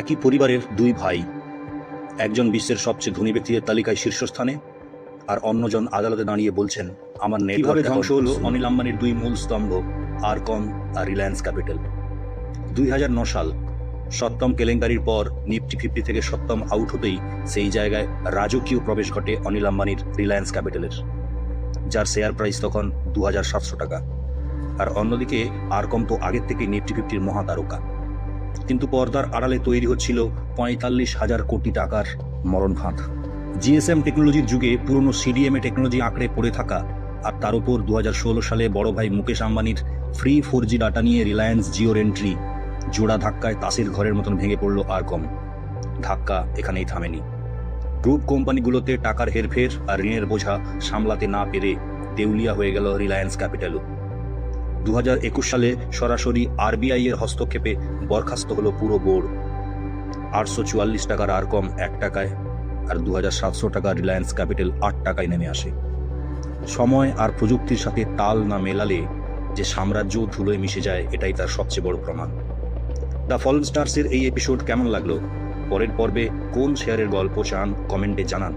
একই পরিবারের দুই ভাই, একজন বিশ্বের সবচেয়ে ধনী ব্যক্তিদের তালিকায় শীর্ষস্থানে, আর অন্যজন আদালতে দাঁড়িয়ে বলছেন আমার কিভাবে ধ্বংস হলো অনিল আম্বানির দুই মূল স্তম্ভ আরকম আর রিলায়েন্স ক্যাপিটাল। 2009 সাল সপ্তম কেলেঙ্কারির পর নিফটি 50 থেকে সপ্তম আউট হতেই সেই জায়গায় রাজকীয় প্রবেশ ঘটে অনিল আম্বানির রিলায়েন্স ক্যাপিটালের, যার শেয়ার প্রাইস তখন 2700 টাকা। আর অন্যদিকে আরকম তো আগের থেকে নিফটি 50-র মহাতারকা, কিন্তু পর্দার আড়ালে তৈরি হচ্ছিল 45,000 কোটি টাকার মরণ ফাঁদ। জিএসএম টেকনোলজির যুগে পুরনো সিডিএমএ টেকনোলজি আঁকড়ে পড়ে থাকা, আর তার উপর 2016 সালে বড় ভাই মুকেশ আম্বানির ফ্রি 4G ডাটা নিয়ে রিলায়েন্স জিওর এন্ট্রি, জোড়া ধাক্কায় তাসের ঘরের মতন ভেঙে পড়ল আরকম। ধাক্কা এখানেই থামেনি। গ্রুপ কোম্পানিগুলোতে টাকার হেরফের আর ঋণের বোঝা সামলাতে না পেরে দেউলিয়া হয়ে গেল রিলায়েন্স ক্যাপিটালও। 2021 সালে সরাসরি আরবিআই এর হস্তক্ষেপে বরখাস্ত হলো পুরো বোর্ড। 844 টাকার আরকম 1 টাকায়, আর 2700 টাকার রিলায়েন্স ক্যাপিটাল 8 টাকায় নেমে আসে। সময় আর প্রযুক্তির সাথে তাল না মেলালে যে সাম্রাজ্য ধুলোয় মিশে যায়, এটাই তার সবচেয়ে বড় প্রমাণ। দ্য ফলন স্টার্সের এই এপিসোড কেমন লাগলো? পরের পর্বে কোন শেয়ারের গল্প চান কমেন্টে জানান।